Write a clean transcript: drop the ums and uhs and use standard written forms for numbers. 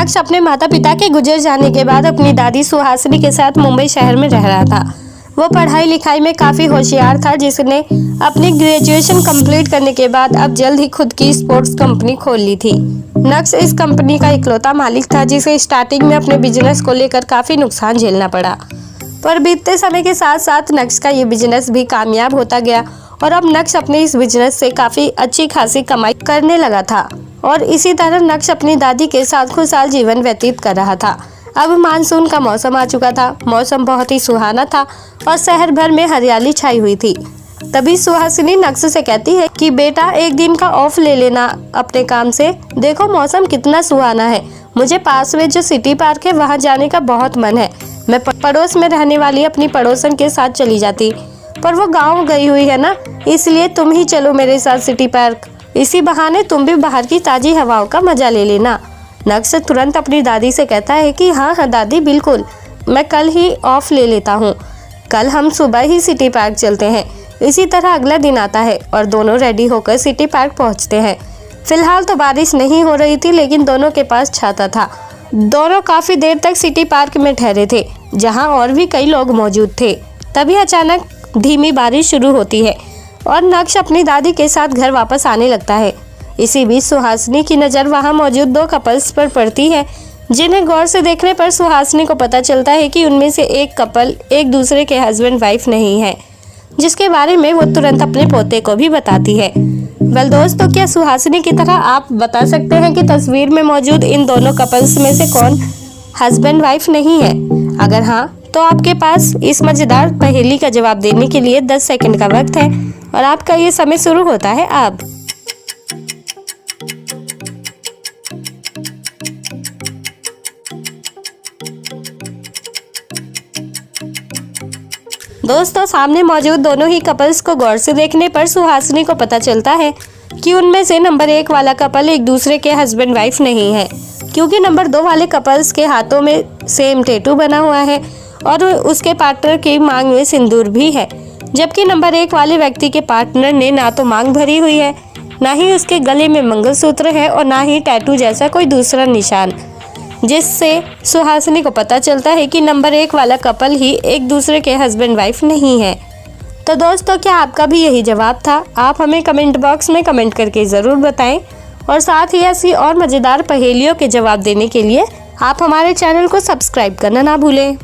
नक्श अपने माता पिता के गुजर जाने के बाद अपनी दादी सुहासिनी के साथ मुंबई शहर में रह रहा था। वो पढ़ाई लिखाई में काफ़ी होशियार था, जिसने अपनी ग्रेजुएशन कंप्लीट करने के बाद अब जल्द ही खुद की स्पोर्ट्स कंपनी खोल ली थी। नक्श इस कंपनी का इकलौता मालिक था, जिसे स्टार्टिंग में अपने बिजनेस को लेकर काफ़ी नुकसान झेलना पड़ा। पर बीतते समय के साथ साथ नक्श का ये बिजनेस भी कामयाब होता गया और अब नक्श अपने इस बिजनेस से काफ़ी अच्छी खासी कमाई करने लगा था और इसी तरह नक्श अपनी दादी के साथ खुशहाल जीवन व्यतीत कर रहा था। अब मानसून का मौसम आ चुका था। मौसम बहुत ही सुहाना था और शहर भर में हरियाली छाई हुई थी। तभी सुहासिनी नक्श से कहती है कि बेटा, एक दिन का ऑफ ले लेना अपने काम से। देखो मौसम कितना सुहाना है। मुझे पास में जो सिटी पार्क है वहाँ जाने का बहुत मन है। मैं पड़ोस में रहने वाली अपनी पड़ोसन के साथ चली जाती, पर वो गाँव गई हुई है ना, इसलिए तुम ही चलो मेरे साथ सिटी पार्क। इसी बहाने तुम भी बाहर की ताज़ी हवाओं का मजा ले लेना। नक्श तुरंत अपनी दादी से कहता है कि हाँ दादी, बिल्कुल, मैं कल ही ऑफ ले लेता हूँ। कल हम सुबह ही सिटी पार्क चलते हैं। इसी तरह अगला दिन आता है और दोनों रेडी होकर सिटी पार्क पहुँचते हैं। फिलहाल तो बारिश नहीं हो रही थी, लेकिन दोनों के पास छाता था। दोनों काफ़ी देर तक सिटी पार्क में ठहरे थे, जहाँ और भी कई लोग मौजूद थे। तभी अचानक धीमी बारिश शुरू होती है और नक्श अपनी दादी के साथ घर वापस आने लगता है। इसी बीच सुहासिनी की नज़र वहां मौजूद दो कपल्स पर पड़ती है, जिन्हें गौर से देखने पर सुहासिनी को पता चलता है कि उनमें से एक कपल एक दूसरे के हस्बैंड वाइफ नहीं है, जिसके बारे में वो तुरंत अपने पोते को भी बताती है। वेल दोस्तों, क्या सुहासिनी की तरह आप बता सकते हैं कि तस्वीर में मौजूद इन दोनों कपल्स में से कौन हस्बैंड वाइफ नहीं है? अगर हाँ, तो आपके पास इस मज़ेदार पहेली का जवाब देने के लिए 10 सेकंड का वक्त है और आपका ये समय शुरू होता है अब। दोस्तों, सामने मौजूद दोनों ही कपल्स को गौर से देखने पर सुहासिनी को पता चलता है कि उनमें से नंबर 1 वाला कपल एक दूसरे के हस्बैंड वाइफ नहीं है, क्योंकि नंबर 2 वाले कपल्स के हाथों में सेम टैटू बना हुआ है और उसके पार्टनर की मांग में सिंदूर भी है, जबकि नंबर 1 वाले व्यक्ति के पार्टनर ने ना तो मांग भरी हुई है, ना ही उसके गले में मंगलसूत्र है और ना ही टैटू जैसा कोई दूसरा निशान, जिससे सुहासिनी को पता चलता है कि नंबर 1 वाला कपल ही एक दूसरे के हस्बैंड वाइफ नहीं है। तो दोस्तों, क्या आपका भी यही जवाब था? आप हमें कमेंट बॉक्स में कमेंट करके ज़रूर बताएं और साथ ही ऐसी और मज़ेदार पहेलियों के जवाब देने के लिए आप हमारे चैनल को सब्सक्राइब करना ना भूलें।